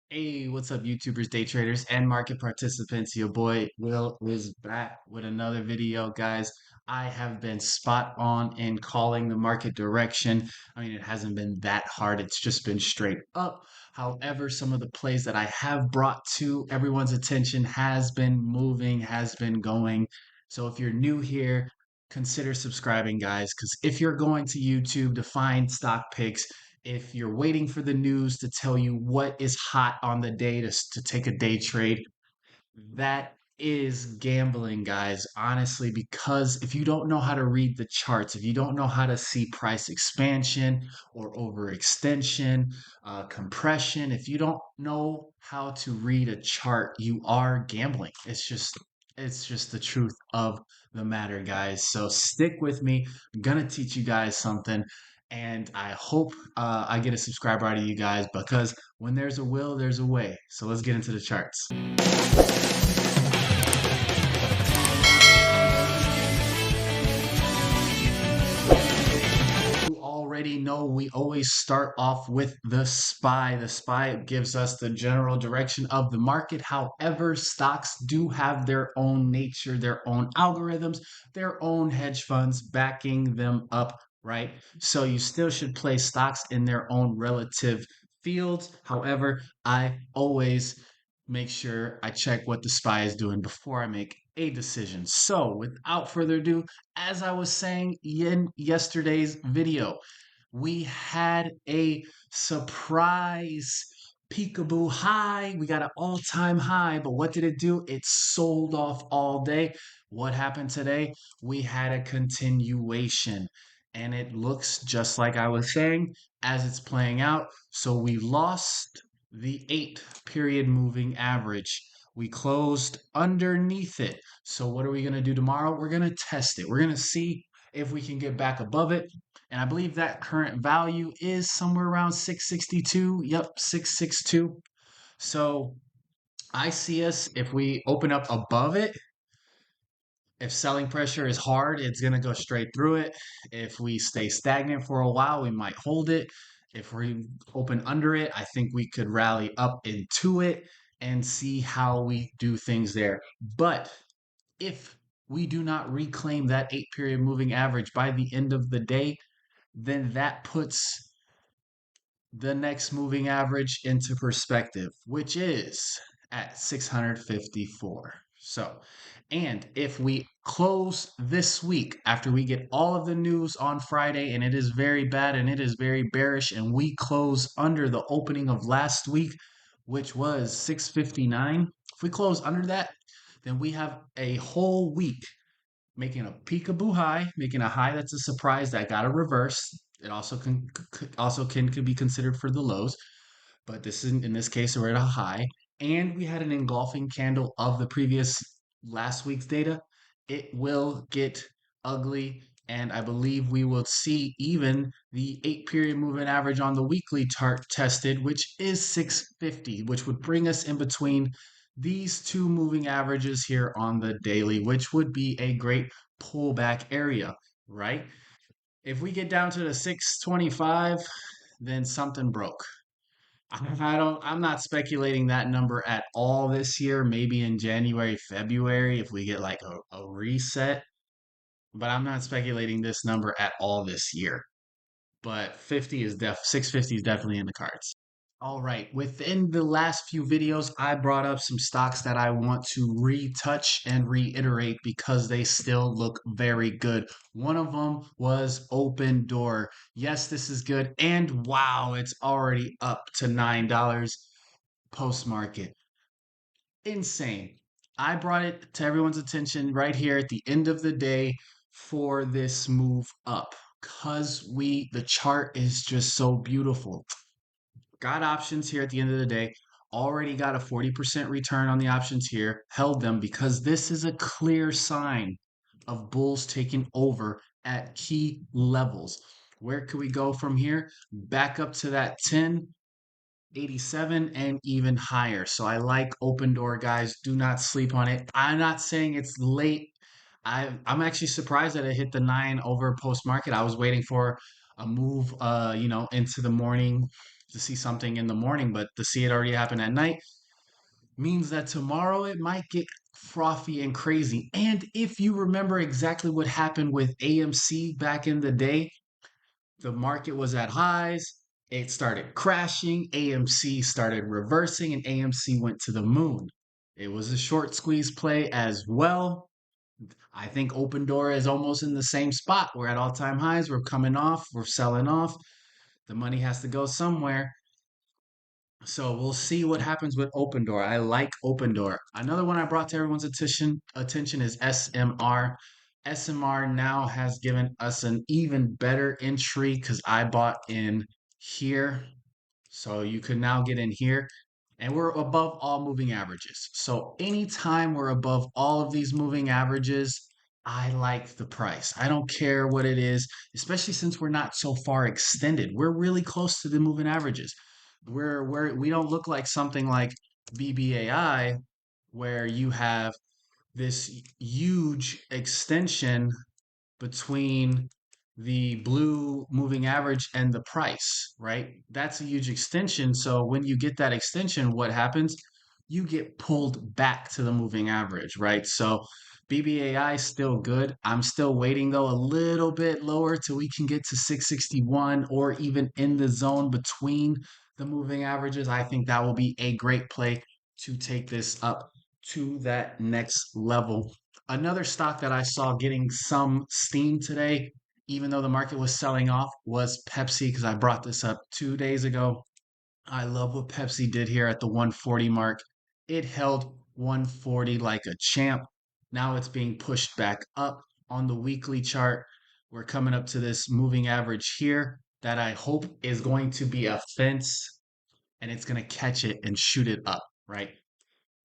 Hey, what's up, YouTubers, day traders, and market participants? Your boy Will is back with another video, guys. I have been spot on in calling the market direction. I mean, it hasn't been that hard, it's just been straight up. However, some of the plays that I have brought to everyone's attention has been moving, has been going. So if you're new here, consider subscribing, guys, because if you're going to YouTube to find stock picks, if you're waiting for the news to tell you what is hot on the day to take a day trade, that is gambling, guys, honestly, because if you don't know how to read the charts, if you don't know how to see price expansion or overextension, compression, if you don't know how to read a chart, you are gambling. It's just the truth of the matter, guys. So stick with me. I'm gonna teach you guys something. And I hope I get a subscriber out of you guys because when there's a will, there's a way. So let's get into the charts. You already know we always start off with the SPY. The SPY gives us the general direction of the market. However, stocks do have their own nature, their own algorithms, their own hedge funds backing them up, right? So you still should play stocks in their own relative fields. However, I always make sure I check what the SPY is doing before I make a decision. So, without further ado, as I was saying in yesterday's video, we had a surprise peekaboo high. We got an all-time high, but what did it do? It sold off all day. What happened today? We had a continuation, and it looks just like I was saying as it's playing out. So we lost the 8 period moving average. We closed underneath it. So what are we going to do tomorrow? We're going to test it. We're going to see if we can get back above it. And I believe that current value is somewhere around 662. Yep, 662. So I see us, if we open up above it, if selling pressure is hard, it's going to go straight through it. If we stay stagnant for a while, we might hold it. If we open under it, I think we could rally up into it and see how we do things there. But if we do not reclaim that 8 period moving average by the end of the day, then that puts the next moving average into perspective, which is at 654. So, and if we close this week after we get all of the news on Friday and it is very bad and it is very bearish, and we close under the opening of last week, which was 659, if we close under that, then we have a whole week making a peekaboo high, making a high that's a surprise that got a reverse. It also can could be considered for the lows, but this is in this case we're at a high, and we had an engulfing candle of the previous last week's data. It will get ugly, and I believe we will see even the 8 period moving average on the weekly chart tested, which is 650, which would bring us in between these two moving averages here on the daily, which would be a great pullback area, right? If we get down to the 625, then something broke. I'm not speculating that number at all this year. Maybe in January, February, if we get like a reset, but I'm not speculating this number at all this year. But 650 is definitely in the cards. All right, within the last few videos, I brought up some stocks that I want to retouch and reiterate because they still look very good. One of them was Open Door. Yes, this is good. And wow, it's already up to $9 post market. Insane. I brought it to everyone's attention right here at the end of the day for this move up because the chart is just so beautiful. Got options here at the end of the day. Already got a 40% return on the options here. Held them because this is a clear sign of bulls taking over at key levels. Where could we go from here? Back up to that 1087 and even higher. So I like Open Door, guys. Do not sleep on it. I'm not saying it's late. I'm actually surprised that it hit the 9 over post market. I was waiting for a move into the morning to see something in the morning, but to see it already happen at night means that tomorrow it might get frothy and crazy. And if you remember exactly what happened with AMC back in the day, the market was at highs, it started crashing, AMC started reversing, and AMC went to the moon. It was a short squeeze play as well. I think Open Door is almost in the same spot. We're at all time highs. We're coming off. We're selling off. The money has to go somewhere. So we'll see what happens with Open Door. I like Open Door. Another one I brought to everyone's attention is SMR. SMR now has given us an even better entry because I bought in here. So you could now get in here. And we're above all moving averages. So anytime we're above all of these moving averages, I like the price. I don't care what it is, especially since we're not so far extended. We're really close to the moving averages. We don't look like something like BBAI where you have this huge extension between the blue moving average and the price, right? That's a huge extension. So when you get that extension, what happens? You get pulled back to the moving average, right? So BBAI is still good. I'm still waiting though a little bit lower till we can get to 661 or even in the zone between the moving averages. I think that will be a great play to take this up to that next level. Another stock that I saw getting some steam today, even though the market was selling off, was Pepsi because I brought this up 2 days ago. I love what Pepsi did here at the 140 mark. It held 140 like a champ. Now it's being pushed back up on the weekly chart. We're coming up to this moving average here that I hope is going to be a fence and it's going to catch it and shoot it up, right?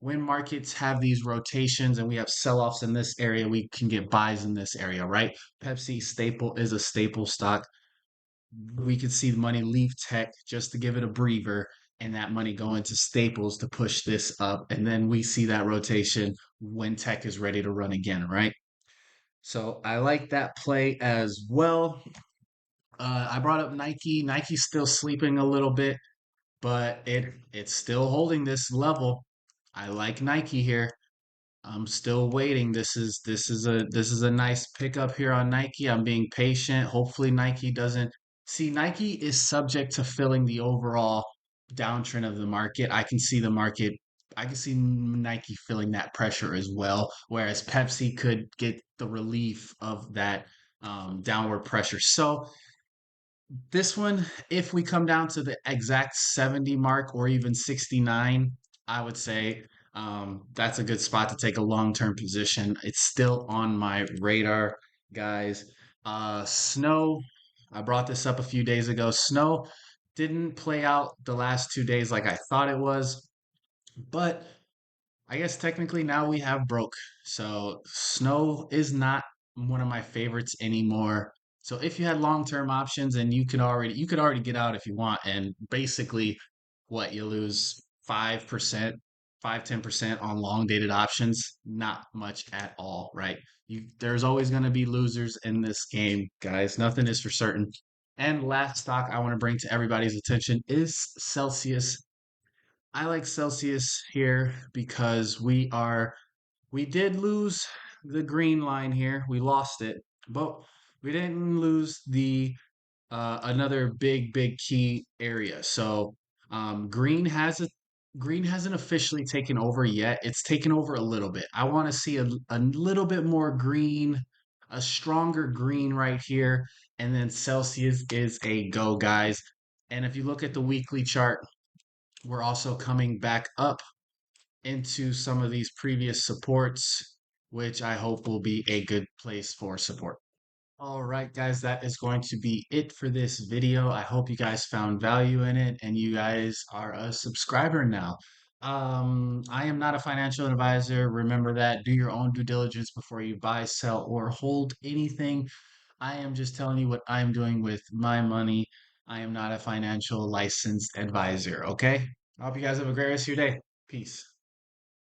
When markets have these rotations and we have sell-offs in this area, we can get buys in this area, right? Pepsi staple is a staple stock. We could see the money leave tech just to give it a breather and that money go into staples to push this up. And then we see that rotation when tech is ready to run again, right? So I like that play as well. I brought up Nike. Nike's still sleeping a little bit, but it's still holding this level. I like Nike here. I'm still waiting. This is a nice pickup here on Nike. I'm being patient. Hopefully Nike doesn't see Nike is subject to filling the overall downtrend of the market. I can see Nike feeling that pressure as well, whereas Pepsi could get the relief of that downward pressure. So this one, if we come down to the exact 70 mark or even 69, I would say that's a good spot to take a long-term position. It's still on my radar, guys. Snow, I brought this up a few days ago. Snow didn't play out the last 2 days like I thought it was, but I guess technically now we have broke. So snow is not one of my favorites anymore. So if you had long-term options and you could already get out if you want and basically what you lose 5%, 5-10% on long dated options, not much at all, right? There's always going to be losers in this game, guys. Nothing is for certain. And last stock I want to bring to everybody's attention is Celsius. I like Celsius here because we did lose the green line here. We lost it, but we didn't lose the another big key area. So green hasn't officially taken over yet. It's taken over a little bit. I want to see a little bit more green, a stronger green right here, and then Celsius is a go, guys. And if you look at the weekly chart, we're also coming back up into some of these previous supports, which I hope will be a good place for support. All right, guys, that is going to be it for this video. I hope you guys found value in it and you guys are a subscriber now. I am not a financial advisor. Remember that. Do your own due diligence before you buy, sell, or hold anything. I am just telling you what I'm doing with my money. I am not a financial licensed advisor, okay? I hope you guys have a great rest of your day. Peace.